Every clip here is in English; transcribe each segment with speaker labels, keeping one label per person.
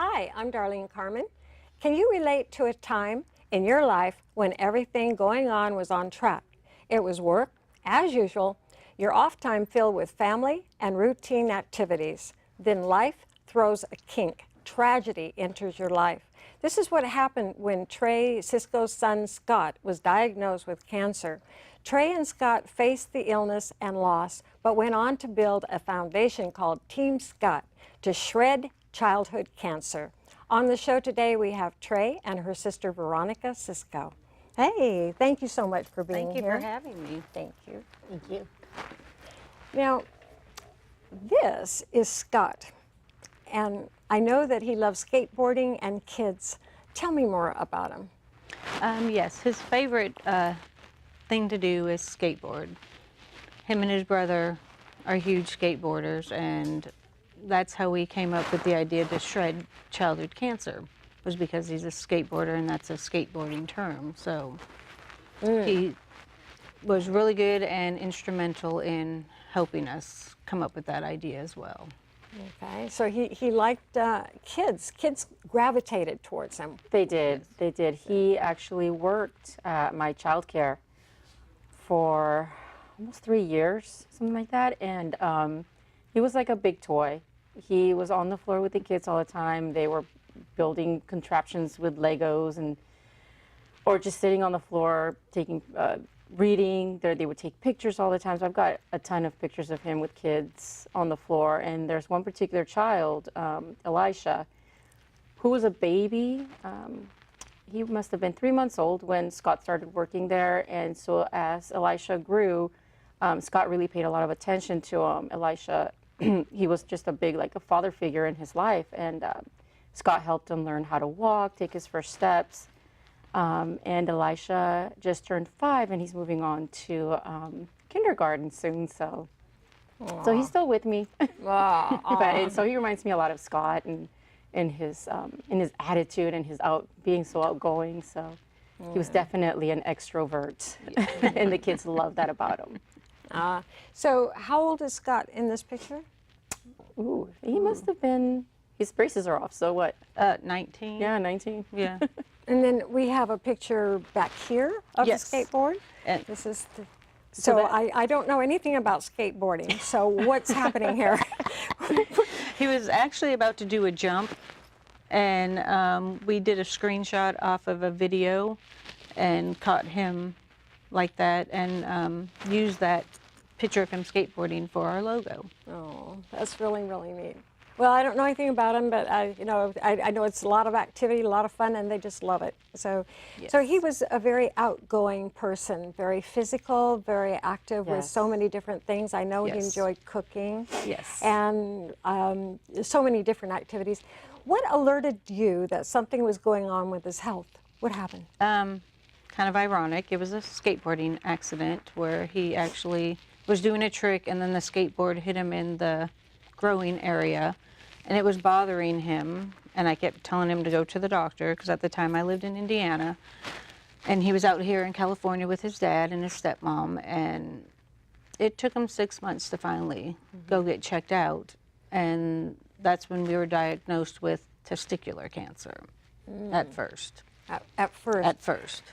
Speaker 1: Hi, I'm Darlene Carman. Can you relate to a time in your life when everything going on was on track? It was work, as usual, your off time filled with family and routine activities. Then life throws a kink. Tragedy enters your life. This is what happened when Trae Sieczko's son Scott was diagnosed with cancer. Trae and Scott faced the illness and loss, but went on to build a foundation called Team Scot to shred childhood cancer. On the show today, we have Trae and her sister Veronica Sieczko. Hey, thank you so much for being here.
Speaker 2: Thank you for having me.
Speaker 1: Thank you.
Speaker 2: Thank you.
Speaker 1: Now, this is Scott, and I know that he loves skateboarding and kids. Tell me more about him.
Speaker 2: Yes, his favorite thing to do is skateboard. Him and his brother are huge skateboarders, and that's how we came up with the idea to shred childhood cancer, was because he's a skateboarder and that's a skateboarding term. So he was really good and instrumental in helping us come up with that idea as well.
Speaker 1: Okay, so he liked kids. Kids gravitated towards him.
Speaker 3: They did. They did. He actually worked at my childcare for almost 3 years, something like that. And he was like a big toy. He was on the floor with the kids all the time. They were building contraptions with Legos or just sitting on the floor, taking reading. They would take pictures all the time. So I've got a ton of pictures of him with kids on the floor. And there's one particular child, Elisha, who was a baby. He must have been 3 months old when Scott started working there. And so as Elisha grew, Scott really paid a lot of attention to him. Elisha, he was just a big, like a father figure in his life. And Scott helped him learn how to walk, take his first steps. And Elisha just turned 5, and he's moving on to kindergarten soon. So he's still with me. But so he reminds me a lot of Scott and in his attitude and his being so outgoing. So he was definitely an extrovert, and the kids love that about him.
Speaker 1: So how old is Scott in this picture?
Speaker 3: Ooh, he must have been. His braces are off. So what?
Speaker 2: 19.
Speaker 3: Yeah, 19.
Speaker 2: Yeah.
Speaker 1: And then we have a picture back here of the skateboard.
Speaker 2: And
Speaker 1: this is so I don't know anything about skateboarding. So what's happening here?
Speaker 2: he was actually about to do a jump, and we did a screenshot off of a video and caught him like that, and used that picture of him skateboarding for our logo.
Speaker 1: Oh, that's really, really neat. Well, I don't know anything about him, but I know it's a lot of activity, a lot of fun, and they just love it. So,
Speaker 2: Yes.
Speaker 1: So he was a very outgoing person, very physical, very active with
Speaker 3: Yes.
Speaker 1: so many different things. I know he
Speaker 2: Yes.
Speaker 1: enjoyed cooking.
Speaker 2: Yes.
Speaker 1: And so many different activities. What alerted you that something was going on with his health? What happened?
Speaker 2: Kind of ironic. It was a skateboarding accident where he actually was doing a trick, and then the skateboard hit him in the growing area, and it was bothering him. And I kept telling him to go to the doctor, because at the time I lived in Indiana, and he was out here in California with his dad and his stepmom, and it took him 6 months to finally go get checked out. And that's when we were diagnosed with testicular cancer at first.
Speaker 1: At first.
Speaker 2: At first.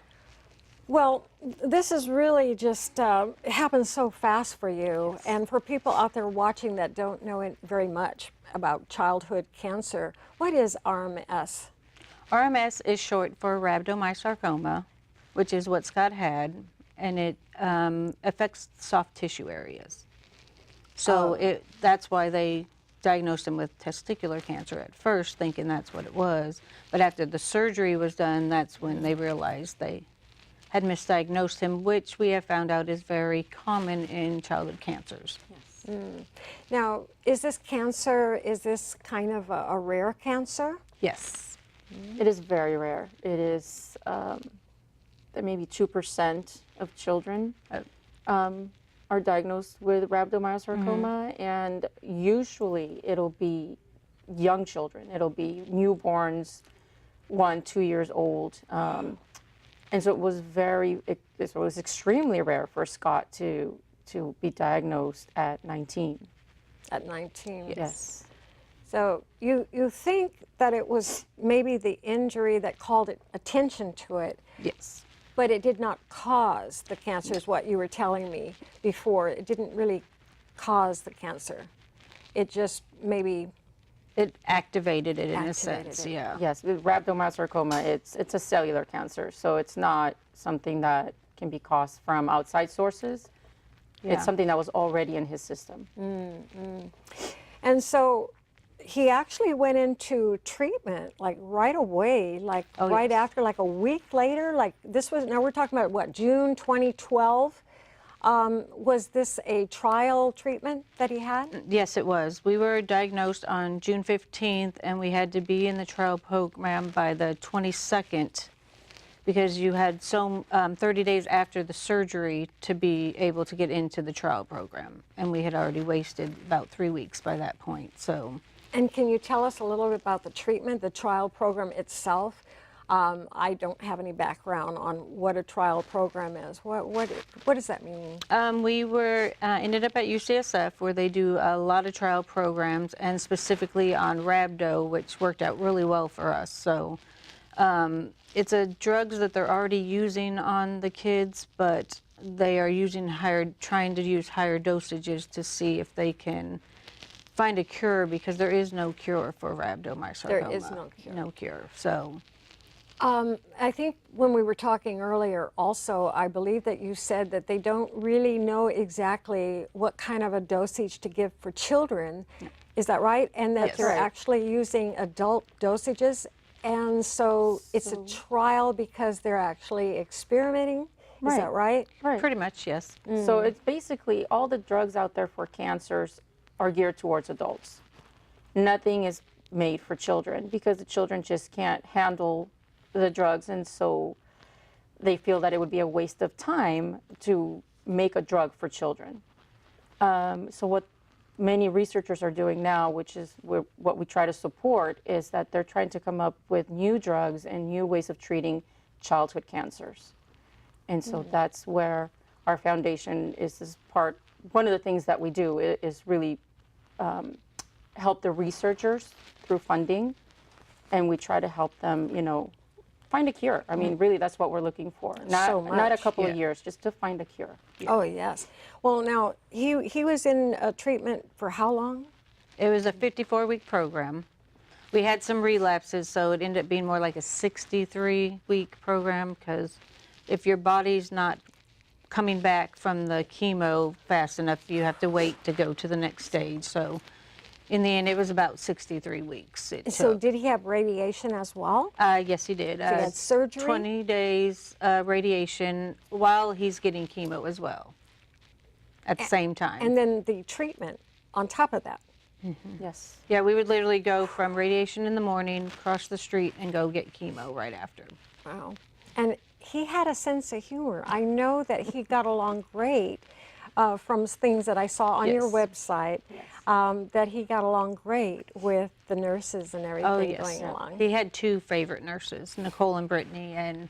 Speaker 1: Well, this is really just, it happened so fast for you.
Speaker 2: Yes.
Speaker 1: And for people out there watching that don't know very much about childhood cancer, what is RMS?
Speaker 2: RMS is short for rhabdomyosarcoma, which is what Scott had, and it affects soft tissue areas. So that's why they diagnosed him with testicular cancer at first, thinking that's what it was. But after the surgery was done, that's when they realized they had misdiagnosed him, which we have found out is very common in childhood cancers.
Speaker 3: Yes.
Speaker 1: Now, is this kind of a rare cancer?
Speaker 2: Yes.
Speaker 3: It is very rare. It is maybe 2% of children are diagnosed with rhabdomyosarcoma, and usually it'll be young children. It'll be newborns, 1, 2 years old. And so it was extremely rare for Scott to be diagnosed at 19.
Speaker 1: At 19?
Speaker 3: Yes.
Speaker 1: So you think that it was maybe the injury that called attention to it,
Speaker 2: Yes.
Speaker 1: but it did not cause the cancer, is what you were telling me before. It didn't really cause the cancer. It just maybe
Speaker 2: It activated it in a
Speaker 1: Activated
Speaker 2: sense,
Speaker 1: it.
Speaker 2: yeah.
Speaker 3: Yes, with rhabdomyosarcoma, it's a cellular cancer, so it's not something that can be caused from outside sources.
Speaker 2: Yeah.
Speaker 3: It's something that was already in his system.
Speaker 1: And so he actually went into treatment like right away, like
Speaker 2: Oh,
Speaker 1: right
Speaker 2: yes.
Speaker 1: after, like a week later. Like this was, now we're talking about what, June 2012? Was this a trial treatment that he had?
Speaker 2: Yes, it was. We were diagnosed on June 15th, and we had to be in the trial program by the 22nd because you had 30 days after the surgery to be able to get into the trial program. And we had already wasted about 3 weeks by that point, so.
Speaker 1: And can you tell us a little bit about the treatment, the trial program itself? I don't have any background on what a trial program is. What does that mean?
Speaker 2: We were ended up at UCSF where they do a lot of trial programs, and specifically on rhabdo, which worked out really well for us. So it's a drugs that they're already using on the kids, but they are using trying to use higher dosages to see if they can find a cure, because there is no cure for rhabdomyosarcoma.
Speaker 1: There is no cure.
Speaker 2: No cure. So.
Speaker 1: I think when we were talking earlier also, I believe that you said that they don't really know exactly what kind of a dosage to give for children. Is that right? And that
Speaker 2: Yes.
Speaker 1: they're
Speaker 3: Right.
Speaker 1: actually using adult dosages. And so it's a trial because they're actually experimenting. Is that right?
Speaker 3: Right.
Speaker 2: Pretty much, yes.
Speaker 3: So it's basically all the drugs out there for cancers are geared towards adults. Nothing is made for children because the children just can't handle the drugs, and so they feel that it would be a waste of time to make a drug for children. So what many researchers are doing now, which is what we try to support, is that they're trying to come up with new drugs and new ways of treating childhood cancers. And so that's where our foundation is part. One of the things that we do is really help the researchers through funding, and we try to help them, find a cure. I mean, really, that's what we're looking for. Not a
Speaker 1: much,
Speaker 3: couple of
Speaker 2: yeah.
Speaker 3: years, just to find a cure.
Speaker 1: Oh, yes. Well, now, he was in treatment for how long?
Speaker 2: It was a 54-week program. We had some relapses, so it ended up being more like a 63-week program, because if your body's not coming back from the chemo fast enough, you have to wait to go to the next stage. So in the end, it was about 63 weeks.
Speaker 1: So did he have radiation as well?
Speaker 2: Yes, he did.
Speaker 1: he had surgery?
Speaker 2: 20 days radiation while he's getting chemo as well at the same time.
Speaker 1: And then the treatment on top of that.
Speaker 3: Yes.
Speaker 2: Yeah, we would literally go from radiation in the morning, cross the street, and go get chemo right after.
Speaker 1: Wow. And he had a sense of humor. I know that he got along great from things that I saw on your
Speaker 2: Yes.
Speaker 1: website, that he got along great with the nurses and everything
Speaker 2: Oh, yes.
Speaker 1: going along.
Speaker 2: He had two favorite nurses, Nicole and Brittany, and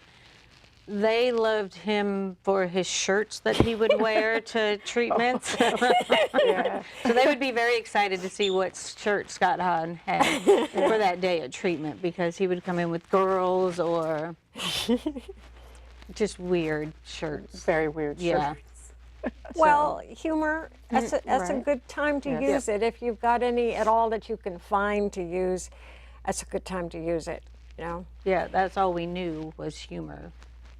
Speaker 2: they loved him for his shirts that he would wear to treatments.
Speaker 3: Yeah.
Speaker 2: So they would be very excited to see what shirt Scott Hahn had for that day at treatment, because he would come in with girls or just weird shirts.
Speaker 3: Very weird.
Speaker 2: Yeah.
Speaker 3: Shirts.
Speaker 1: Well, humor, that's a
Speaker 3: Right.
Speaker 1: good time to
Speaker 3: Yes.
Speaker 1: use it. If you've got any at all that you can find to use, that's a good time to use it,
Speaker 2: Yeah, that's all we knew was humor.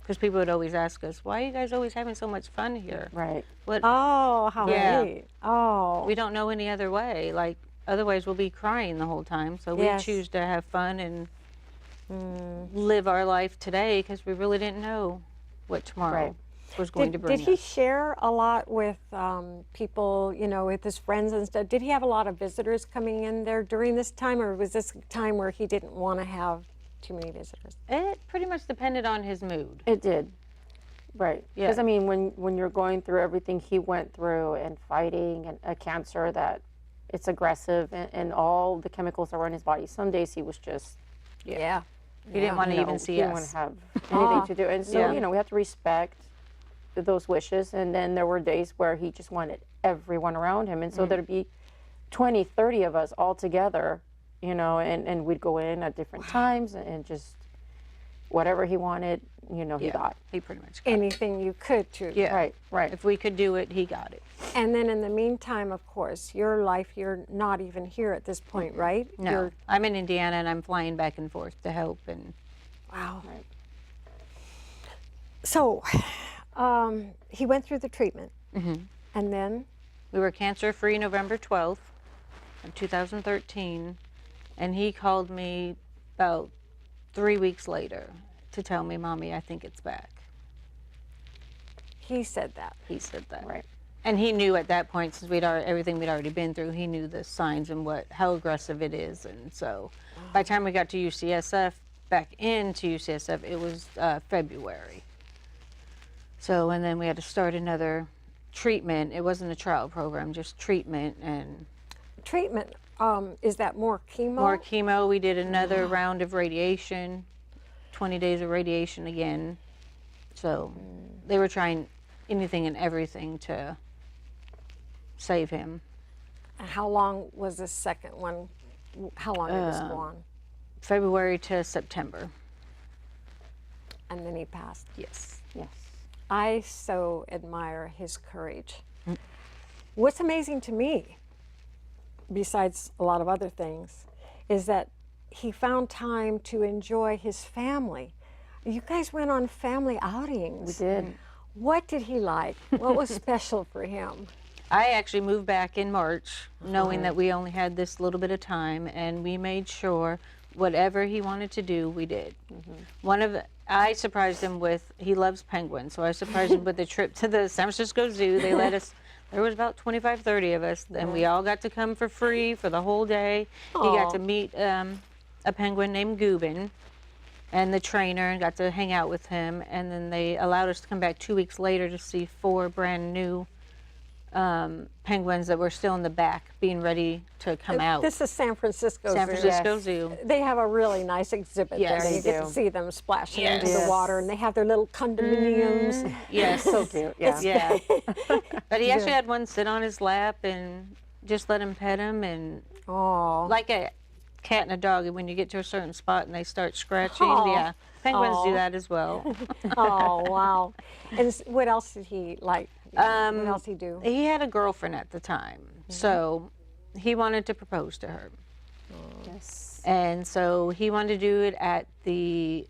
Speaker 2: Because people would always ask us, why are you guys always having so much fun here?
Speaker 3: Right.
Speaker 2: What?
Speaker 1: Oh, how
Speaker 2: Yeah.
Speaker 1: neat. Oh.
Speaker 2: We don't know any other way. Like, otherwise we'll be crying the whole time. So we
Speaker 1: Yes.
Speaker 2: choose to have fun and live our life today, because we really didn't know what tomorrow
Speaker 3: Right.
Speaker 2: was going to bring
Speaker 1: Did he
Speaker 2: us.
Speaker 1: share a lot with people, with his friends and stuff? Did he have a lot of visitors coming in there during this time, or was this a time where he didn't want to have too many visitors?
Speaker 2: It pretty much depended on his mood.
Speaker 3: It did. Right.
Speaker 2: Yeah.
Speaker 3: Because I mean, when you're going through everything he went through and fighting and a cancer that it's aggressive and all the chemicals that were in his body, some days he was just
Speaker 1: Yeah.
Speaker 2: He didn't want to even see
Speaker 3: he didn't want
Speaker 2: us.
Speaker 3: to have anything to do. And so,
Speaker 2: Yeah.
Speaker 3: we have to respect those wishes. And then there were days where he just wanted everyone around him. And so there'd be 20, 30 of us all together, you know, and we'd go in at different times and just whatever he wanted, you know, he got.
Speaker 2: He pretty much got
Speaker 1: Anything you could to.
Speaker 2: it. Yeah.
Speaker 3: Right.
Speaker 2: If we could do it, he got it.
Speaker 1: And then in the meantime, of course, your life, you're not even here at this point, right?
Speaker 2: No,
Speaker 1: You're,
Speaker 2: I'm in Indiana and I'm flying back and forth to help. And
Speaker 1: wow.
Speaker 3: Right.
Speaker 1: So he went through the treatment. And then?
Speaker 2: we were cancer-free November 12th of 2013. And he called me about 3 weeks later to tell me, Mommy, I think it's back.
Speaker 1: He said that.
Speaker 2: He said that.
Speaker 3: Right.
Speaker 2: And he knew at that point, since everything we'd already been through, he knew the signs and how aggressive it is. And so by the time we got to UCSF, back into UCSF, it was February. So, and then we had to start another treatment. It wasn't a trial program, just treatment. And
Speaker 1: Treatment, is that more chemo?
Speaker 2: more chemo. We did another round of radiation, 20 days of radiation again. So they were trying anything and everything to save him.
Speaker 1: And how long was the second one? How long did this go on?
Speaker 2: February to September.
Speaker 1: And then he passed.
Speaker 2: Yes.
Speaker 3: Yes.
Speaker 1: I so admire his courage. What's amazing to me, besides a lot of other things, is that he found time to enjoy his family. You guys went on family outings.
Speaker 3: We did.
Speaker 1: What did he like? What was special for him?
Speaker 2: I actually moved back in March, knowing that we only had this little bit of time, and we made sure whatever he wanted to do, we did. I surprised him with, he loves penguins, so I surprised him with a trip to the San Francisco Zoo. They let us, there was about 25, 30 of us, and we all got to come for free for the whole day. He got to meet a penguin named Gubin and the trainer, and got to hang out with him. And then they allowed us to come back 2 weeks later to see 4 brand new penguins that were still in the back, being ready to come out.
Speaker 1: This is San Francisco
Speaker 2: San
Speaker 1: Zoo.
Speaker 2: Francisco
Speaker 3: Yes.
Speaker 2: Zoo.
Speaker 1: They have a really nice exhibit
Speaker 2: Yes.
Speaker 1: there. You
Speaker 3: They
Speaker 1: get to
Speaker 3: do.
Speaker 1: see them splashing
Speaker 2: Yes.
Speaker 1: into the water, and they have their little condominiums.
Speaker 2: Yes.
Speaker 3: So cute. Yeah.
Speaker 2: Yeah. But he actually had one sit on his lap and just let him pet him, and
Speaker 1: Oh,
Speaker 2: like a cat and a dog, when you get to a certain spot and they start scratching,
Speaker 1: Aw.
Speaker 2: yeah. Penguins do
Speaker 1: Aw.
Speaker 2: that as well.
Speaker 1: oh, wow. And what else did he like? What else did he do?
Speaker 2: He had a girlfriend at the time, so he wanted to propose to her.
Speaker 3: Yes.
Speaker 2: And so he wanted to do it at the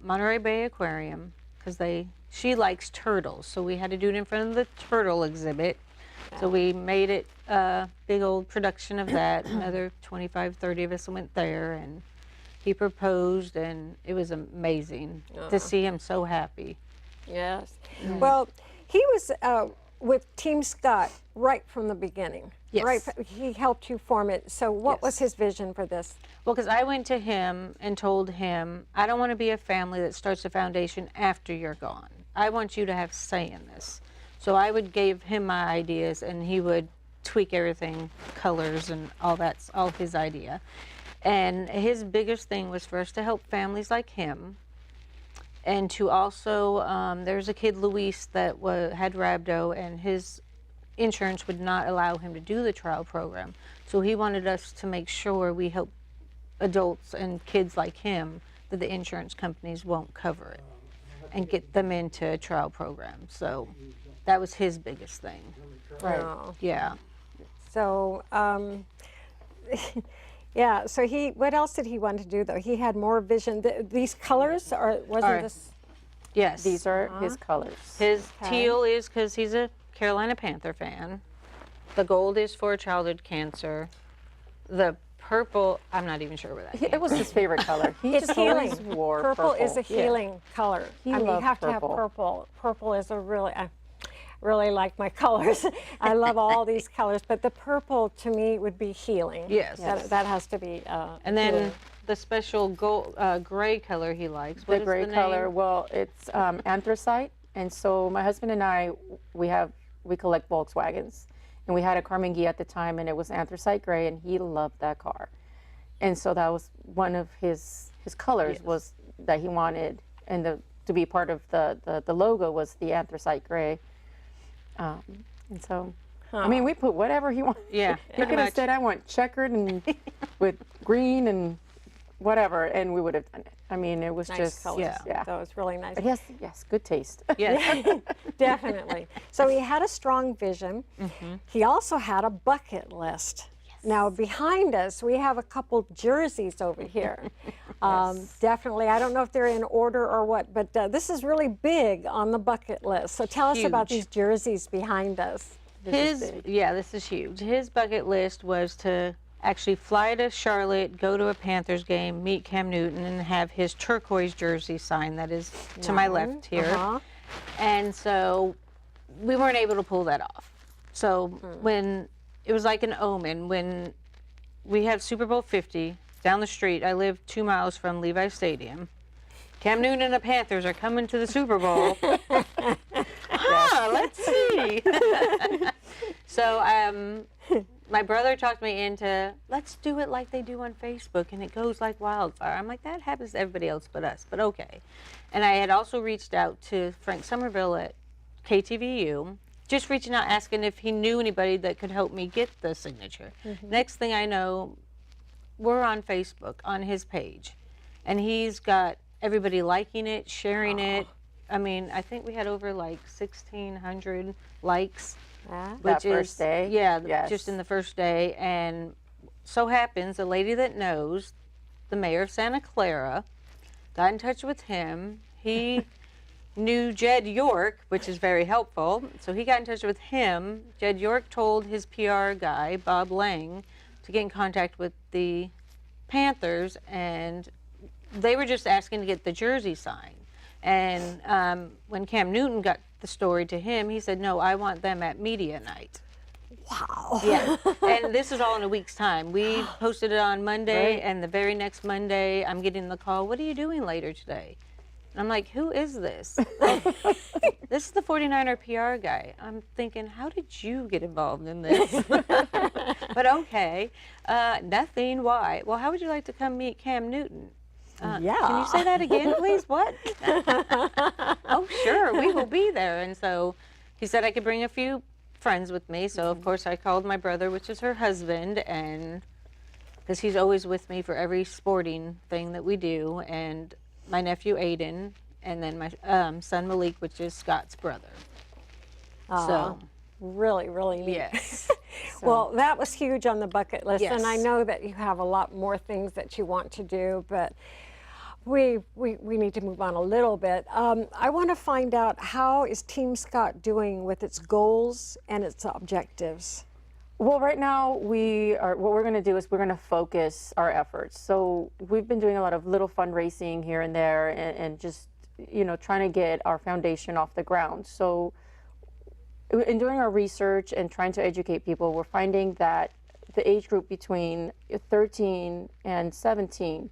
Speaker 2: Monterey Bay Aquarium, because she likes turtles, so we had to do it in front of the turtle exhibit. So we made it a big old production of that. Another 25, 30 of us went there, and he proposed, and it was amazing to see him so happy.
Speaker 1: Yes. Well, he was with Team Scot right from the beginning.
Speaker 2: Yes.
Speaker 1: Right. He helped you form it. So what was his vision for this?
Speaker 2: Well, because I went to him and told him, I don't want to be a family that starts a foundation after you're gone. I want you to have say in this. So I would give him my ideas, and he would tweak everything, colors and all that's all his idea. And his biggest thing was for us to help families like him, and to also, there's a kid, Luis, that had rhabdo, and his insurance would not allow him to do the trial program. So he wanted us to make sure we help adults and kids like him that the insurance companies won't cover it, and get them into a trial program. So that was his biggest thing.
Speaker 3: Right.
Speaker 1: Oh.
Speaker 2: Yeah.
Speaker 1: So, yeah. So what else did he want to do though? He had more vision. These colors, or wasn't
Speaker 2: Are-
Speaker 1: this?
Speaker 2: Yes.
Speaker 3: These are his colors.
Speaker 2: His teal is because he's a Carolina Panther fan. The gold is for childhood cancer. The purple, I'm not even sure where that came
Speaker 3: It was his favorite color. He
Speaker 1: It's
Speaker 3: just
Speaker 1: healing.
Speaker 3: always wore
Speaker 1: Purple is a
Speaker 3: Yeah.
Speaker 1: healing color.
Speaker 3: He
Speaker 1: I mean, you
Speaker 3: loved
Speaker 1: have to have
Speaker 3: purple.
Speaker 1: purple. Purple is a really, I really like my colors. I love all these colors, but the purple to me would be healing.
Speaker 2: Yes.
Speaker 1: That has to be.
Speaker 2: And then
Speaker 1: healing.
Speaker 2: the special gold, gray color he likes. What
Speaker 3: The
Speaker 2: is
Speaker 3: gray
Speaker 2: name?
Speaker 3: color, well, it's anthracite. And so my husband and I, we collect Volkswagens. And we had a Carmen Ghia at the time, and it was anthracite gray, and he loved that car. And so that was one of his colors, was that he wanted, and to be part of the logo was the anthracite gray. And so I mean, we put whatever he wanted.
Speaker 2: Yeah,
Speaker 3: He
Speaker 2: pretty
Speaker 3: could have
Speaker 2: much.
Speaker 3: said, I want checkered and with green and whatever, and we would have done it. I mean, it was
Speaker 1: Nice
Speaker 3: just,
Speaker 1: colors.
Speaker 3: yeah.
Speaker 1: That was really nice.
Speaker 3: But yes, good taste.
Speaker 2: Yes.
Speaker 1: Definitely. So he had a strong vision. He also had a bucket list. Now behind us, we have a couple jerseys over here. Definitely, I don't know if they're in order or what, but this is really big on the bucket list. So tell us about
Speaker 2: Huge.
Speaker 1: these jerseys behind us.
Speaker 2: This is huge. His bucket list was to actually fly to Charlotte, go to a Panthers game, meet Cam Newton, and have his turquoise jersey signed that is to my left here. And so we weren't able to pull that off. So when it was like an omen, when we had Super Bowl 50 down the street, I live 2 miles from Levi Stadium. Cam Newton and the Panthers are coming to the Super Bowl. Let's see. So my brother talked me into, let's do it like they do on Facebook, and it goes like wildfire. I'm like, that happens to everybody else but us, but okay. And I had also reached out to Frank Somerville at KTVU, just reaching out, asking if he knew anybody that could help me get the signature. Next thing I know, we're on Facebook on his page, and he's got everybody liking it, sharing it. I mean, I think we had over like 1,600 likes.
Speaker 3: That first day?
Speaker 2: Yeah,
Speaker 3: Yes.
Speaker 2: just in the first day. And so happens, a lady that knows the mayor of Santa Clara got in touch with him. He knew Jed York, which is very helpful. So he got in touch with him. Jed York told his PR guy, Bob Lang, to get in contact with the Panthers, and they were just asking to get the jersey signed. And when Cam Newton got the story to him, he said, no, I want them at media night.
Speaker 1: Wow.
Speaker 2: Yeah. And this is all in a week's time. We posted it on Monday, and the very next Monday, I'm getting the call, what are you doing later today? And I'm like, who is this? This is the 49er PR guy. I'm thinking, how did you get involved in this? But okay. Nothing. Why? Well, how would you like to come meet Cam Newton? Can you say that again, please? What? Oh, sure, we will be there. And so he said I could bring a few friends with me. So, of course, I called my brother, which is her husband, and because he's always with me for every sporting thing that we do, and my nephew, Aiden, and then my son, Malik, which is Scott's brother. So,
Speaker 1: really, really neat.
Speaker 2: yes.
Speaker 1: Well, that was huge on the bucket list, and I
Speaker 2: Yes.
Speaker 1: know that you have a lot more things that you want to do, but we need to move on a little bit. I want to find out, how is Team Scot doing with its goals and its objectives?
Speaker 3: Well, right now what we're going to do is we're going to focus our efforts. So we've been doing a lot of little fundraising here and there, and just, trying to get our foundation off the ground. So in doing our research and trying to educate people, we're finding that the age group between 13 and 17,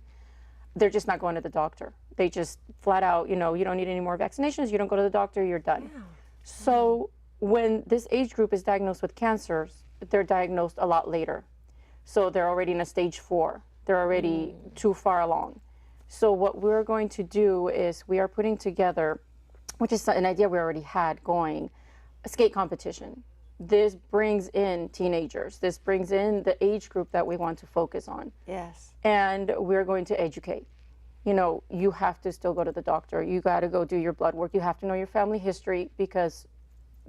Speaker 3: they're just not going to the doctor. They just flat out, you don't need any more vaccinations, you don't go to the doctor, you're done. Yeah. So when this age group is diagnosed with cancers, they're diagnosed a lot later. So they're already in a stage 4. They're already too far along. So what we're going to do is we are putting together, which is an idea we already had going, a skate competition. This brings in teenagers. This brings in the age group that we want to focus on.
Speaker 1: Yes.
Speaker 3: And we're going to educate. You have to still go to the doctor. You got to go do your blood work. You have to know your family history, because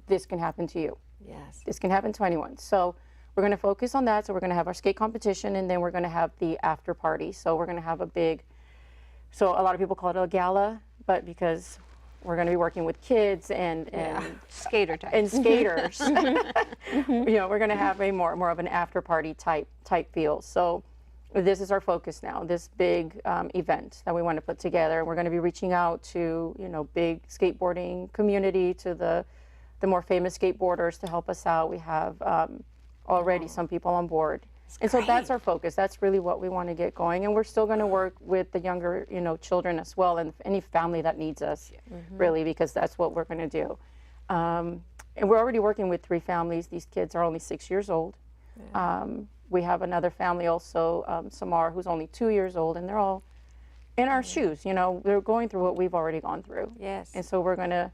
Speaker 3: this can happen to you.
Speaker 1: Yes.
Speaker 3: This can happen to anyone. So we're going to focus on that. So we're going to have our skate competition, and then we're going to have the after party. So we're going to have so a lot of people call it a gala, but because we're going to be working with kids and
Speaker 2: Skater type.
Speaker 3: and skaters, we're going to have a more of an after party type feel. So this is our focus now, this big event that we want to put together. We're going to be reaching out to, big skateboarding community, to the more famous skateboarders to help us out. We have already some people on board. And so that's our focus. That's really what we want to get going. And we're still going to work with the younger, children as well, and any family that needs us, really, because that's what we're going to do. And we're already working with 3 families. These kids are only 6 years old. We have another family also, Samar, who's only 2 years old, and they're all in our shoes. They're going through what we've already gone through.
Speaker 1: Yes.
Speaker 3: And so we're going to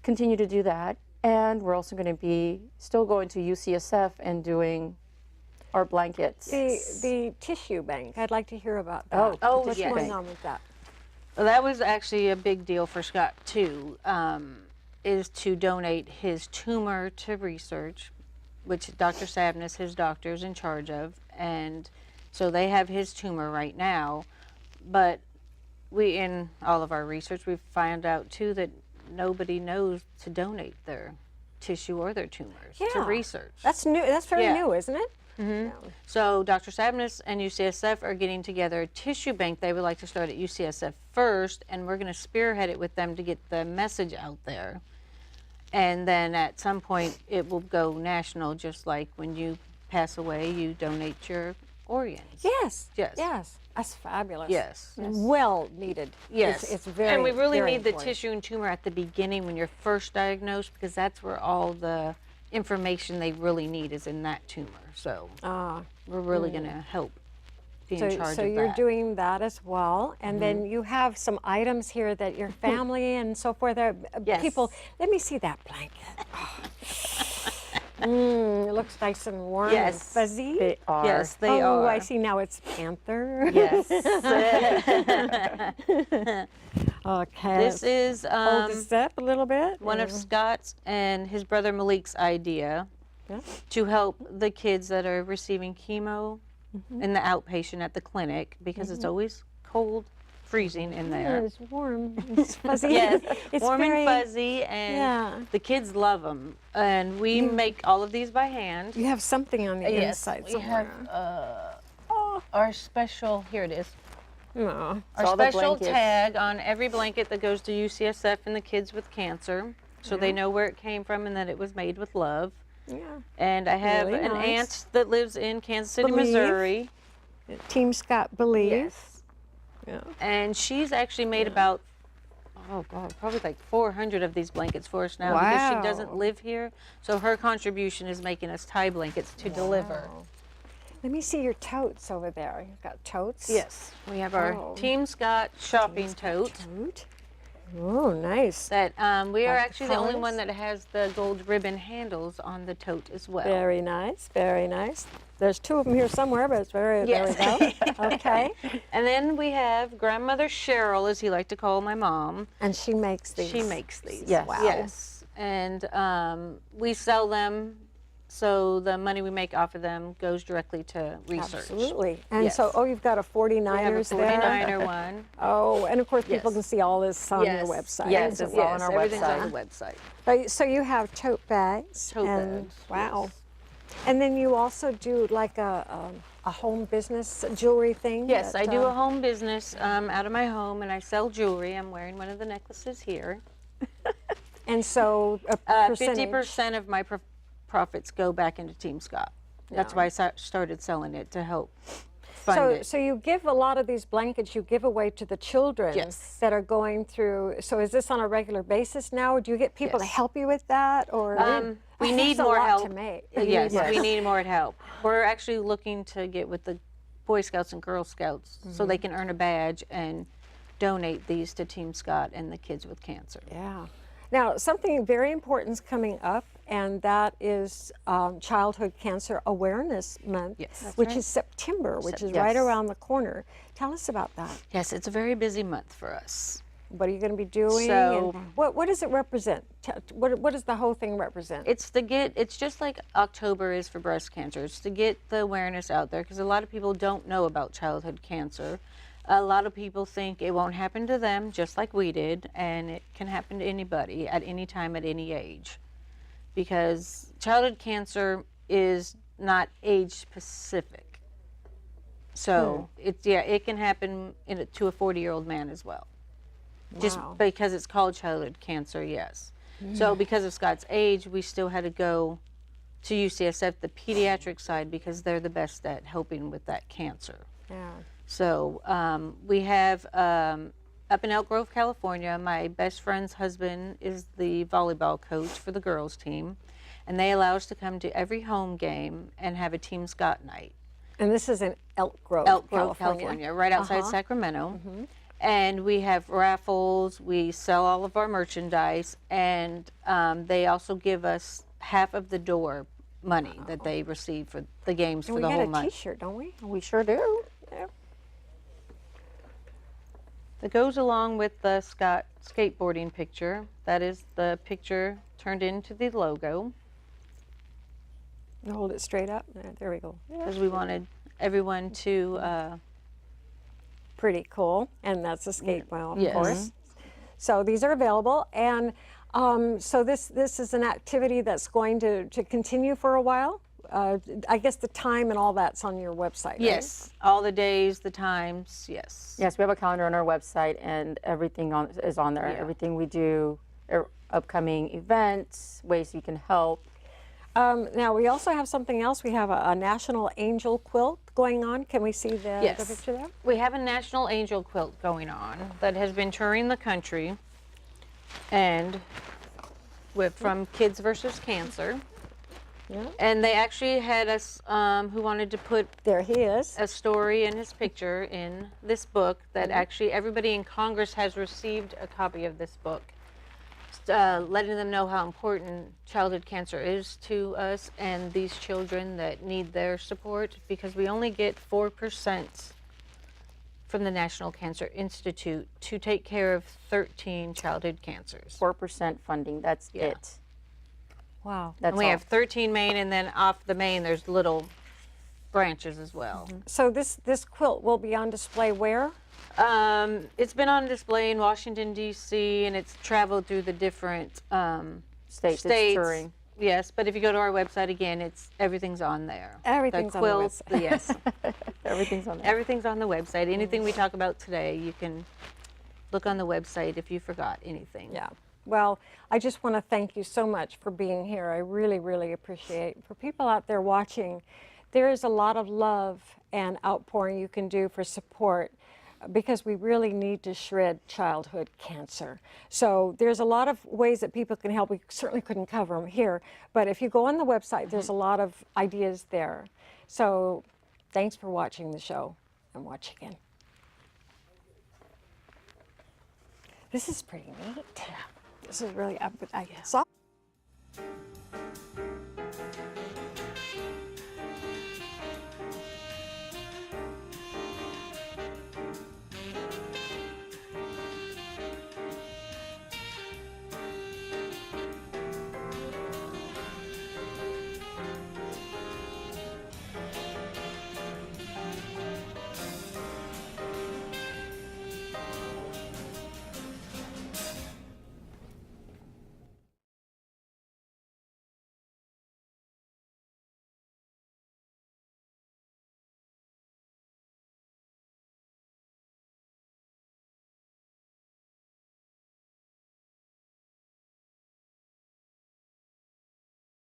Speaker 3: continue to do that. And we're also going to be still going to UCSF and doing our blankets.
Speaker 1: The tissue bank, I'd like to hear about that.
Speaker 3: Oh,
Speaker 1: What's
Speaker 2: yes.
Speaker 1: going on with that?
Speaker 2: Well, that was actually a big deal for Scott too, is to donate his tumor to research, which Dr. Sabness, his doctor, is in charge of. And so they have his tumor right now. But in all of our research, we've found out too that nobody knows to donate their tissue or their tumors to
Speaker 1: Yeah.
Speaker 2: research.
Speaker 1: That's new. That's very
Speaker 2: Yeah.
Speaker 1: new, isn't it? Yeah.
Speaker 2: So Dr. Sabness and UCSF are getting together a tissue bank. They would like to start at UCSF first, and we're going to spearhead it with them to get the message out there. And then at some point, it will go national, just like when you pass away, you donate your organs.
Speaker 1: Yes.
Speaker 2: Yes.
Speaker 1: Yes. That's fabulous.
Speaker 2: Yes.
Speaker 1: Well needed.
Speaker 2: Yes.
Speaker 1: It's very.
Speaker 2: And we really
Speaker 1: very
Speaker 2: need the
Speaker 1: important.
Speaker 2: tissue and tumor at the beginning when you're first diagnosed, because that's where all the information they really need is in that tumor. So
Speaker 1: Ah.
Speaker 2: we're really going to help be in charge
Speaker 1: So
Speaker 2: of
Speaker 1: you're
Speaker 2: that.
Speaker 1: doing that as well, and then you have some items here that your family and so forth.
Speaker 2: Yes.
Speaker 1: People, let me see that blanket. It looks nice and warm
Speaker 2: Yes.
Speaker 1: and fuzzy.
Speaker 3: They are.
Speaker 2: Yes, they
Speaker 1: oh,
Speaker 2: are.
Speaker 1: I see now it's panther.
Speaker 2: Yes.
Speaker 1: Okay.
Speaker 2: This is
Speaker 1: hold this up a little bit.
Speaker 2: one of Scott's and his brother Malik's idea
Speaker 1: Yeah.
Speaker 2: to help the kids that are receiving chemo in the outpatient at the clinic, because it's always cold, freezing in
Speaker 1: Yeah,
Speaker 2: there.
Speaker 1: it's warm. It's fuzzy.
Speaker 2: Yes,
Speaker 1: It's
Speaker 2: warm
Speaker 1: very,
Speaker 2: and fuzzy, and
Speaker 1: Yeah.
Speaker 2: the kids love them. And we make all of these by hand.
Speaker 1: You have something on the inside
Speaker 2: we
Speaker 1: somewhere.
Speaker 2: have our special, here it is,
Speaker 1: No.
Speaker 2: our
Speaker 3: all the
Speaker 2: special
Speaker 3: blankets.
Speaker 2: tag on every blanket that goes to UCSF and the kids with cancer, so they know where it came from and that it was made with love.
Speaker 1: Yeah.
Speaker 2: And I have
Speaker 1: Really
Speaker 2: an
Speaker 1: nice.
Speaker 2: aunt that lives in Kansas City,
Speaker 1: Believe.
Speaker 2: Missouri.
Speaker 1: Team Scot Believe.
Speaker 2: Yes.
Speaker 1: Yeah.
Speaker 2: And she's actually made about, oh God, probably like 400 of these blankets for us now, because she doesn't
Speaker 1: Wow.
Speaker 2: live here. So her contribution is making us tie blankets to deliver.
Speaker 1: Wow. Let me see your totes over there. You've got totes?
Speaker 2: Yes, we have our
Speaker 1: Oh.
Speaker 2: Team Scot shopping tote.
Speaker 1: Tote. Oh, nice.
Speaker 2: That we are
Speaker 1: Like the
Speaker 2: actually the only
Speaker 1: colors?
Speaker 2: one that has the gold ribbon handles on the tote as well.
Speaker 1: Very nice, very nice. There's two of them here somewhere, but it's very,
Speaker 2: Yes.
Speaker 1: there we go. Okay.
Speaker 2: And then we have Grandmother Cheryl, as he liked to call my mom.
Speaker 1: And she makes these.
Speaker 2: She makes these.
Speaker 3: Yes.
Speaker 1: Wow.
Speaker 2: Yes. And we sell them, so the money we make off of them goes directly to research.
Speaker 1: Absolutely. And
Speaker 2: Yes.
Speaker 1: so, oh, you've got a 49ers
Speaker 2: We have a
Speaker 1: there.
Speaker 2: 49er one.
Speaker 1: Oh, and of course people
Speaker 2: Yes.
Speaker 1: can see all this on
Speaker 2: Yes.
Speaker 1: your website.
Speaker 3: Yes, it's all on
Speaker 2: Yes,
Speaker 3: our
Speaker 2: everything's
Speaker 3: website.
Speaker 2: on the website.
Speaker 1: So you have tote bags.
Speaker 2: Tote
Speaker 1: and,
Speaker 2: bags,
Speaker 1: Wow.
Speaker 2: yes.
Speaker 1: And then you also do like a home business jewelry thing?
Speaker 2: Yes,
Speaker 1: that,
Speaker 2: I do a home business out of my home, and I sell jewelry. I'm wearing one of the necklaces here.
Speaker 1: And so a percentage.
Speaker 2: 50% of my profits go back into Team Scot. That's
Speaker 1: Yeah.
Speaker 2: why I started selling it, to help fund it.
Speaker 1: So you give a lot of these blankets, you give away to the children
Speaker 2: Yes.
Speaker 1: that are going through. So is this on a regular basis now? Do you get people to
Speaker 2: Yes.
Speaker 1: help you with that, or
Speaker 2: we
Speaker 1: That's
Speaker 2: need
Speaker 1: a
Speaker 2: more
Speaker 1: lot
Speaker 2: help.
Speaker 1: to make.
Speaker 2: Yes,
Speaker 3: Yes.
Speaker 2: we need more help. We're actually looking to get with the Boy Scouts and Girl Scouts so they can earn a badge and donate these to Team Scot and the kids with cancer.
Speaker 1: Yeah. Now, something very important is coming up, and that is Childhood Cancer Awareness Month,
Speaker 2: Yes. That's
Speaker 1: which
Speaker 2: right.
Speaker 1: is September, which is right
Speaker 3: Yes.
Speaker 1: around the corner. Tell us about that.
Speaker 2: Yes, it's a very busy month for us.
Speaker 1: What are you going to be doing?
Speaker 2: So-
Speaker 1: and what does it represent? What does the whole thing represent?
Speaker 2: It's just like October is for breast cancer. It's to get the awareness out there, because a lot of people don't know about childhood cancer. A lot of people think it won't happen to them, just like we did, and it can happen to anybody at any time, at any age. Because childhood cancer is not age specific. So it can happen to a 40-year-old man as well. Just
Speaker 1: Wow.
Speaker 2: because it's called childhood cancer, yes. So because of Scott's age, we still had to go to UCSF, the pediatric side, because they're the best at helping with that cancer.
Speaker 1: Yeah.
Speaker 2: So we have up in Elk Grove, California, my best friend's husband is the volleyball coach for the girls team, and they allow us to come to every home game and have a Team Scot night.
Speaker 1: And this is in Elk Grove,
Speaker 2: Elk Grove, California, right outside Sacramento. And we have raffles, we sell all of our merchandise, and they also give us half of the door money that they receive for the games
Speaker 1: And
Speaker 2: for
Speaker 1: we
Speaker 2: the
Speaker 1: got
Speaker 2: whole
Speaker 1: a
Speaker 2: month.
Speaker 1: T-shirt, don't we?
Speaker 3: We sure do.
Speaker 1: Yeah.
Speaker 2: That goes along with the Scott skateboarding picture. That is the picture turned into the logo,
Speaker 1: And hold it straight up. There we go. Yeah.
Speaker 2: because we wanted everyone to,
Speaker 1: Pretty cool. And that's a skate mile, of
Speaker 2: Yes.
Speaker 1: course. So these are available. And so this is an activity that's going to continue for a while. I guess the time and all that's on your website, right?
Speaker 2: yes, all the days, the times, yes.
Speaker 3: Yes, we have a calendar on our website, and everything is on there.
Speaker 2: Yeah.
Speaker 3: Everything we do, upcoming events, ways you can help.
Speaker 1: Now, we also have something else. We have a National Angel Quilt going on. Can we see the
Speaker 2: Yes.
Speaker 1: picture there?
Speaker 2: We have a National Angel Quilt going on that has been touring the country, and from Kids versus Cancer.
Speaker 1: Yeah.
Speaker 2: And they actually had us who wanted to put
Speaker 1: There he is.
Speaker 2: a story and his picture in this book that actually everybody in Congress has received a copy of this book, letting them know how important childhood cancer is to us and these children that need their support, because we only get 4% from the National Cancer Institute to take care of 13 childhood cancers.
Speaker 3: 4% funding, that's
Speaker 2: Yeah.
Speaker 3: it.
Speaker 1: Wow.
Speaker 3: That's
Speaker 2: And we
Speaker 3: all.
Speaker 2: have 13 main, and then off the main there's little branches as well.
Speaker 1: So this quilt will be on display where?
Speaker 2: It's been on display in Washington, D.C., and it's traveled through the different
Speaker 3: States,
Speaker 2: states.
Speaker 3: it's touring.
Speaker 2: Yes, but if you go to our website again, everything's on there.
Speaker 1: Everything's on the
Speaker 2: quilts,
Speaker 1: website.
Speaker 2: Yes,
Speaker 3: Everything's on there.
Speaker 2: everything's on the website. Anything we talk about today, you can look on the website if you forgot anything.
Speaker 1: Yeah. Well, I just want to thank you so much for being here. I really, really appreciate. For people out there watching, there is a lot of love and outpouring you can do for support, because we really need to shred childhood cancer. So there's a lot of ways that people can help. We certainly couldn't cover them here, but if you go on the website, there's a lot of ideas there. So thanks for watching the show, and watch again. This is pretty neat. This is really, I saw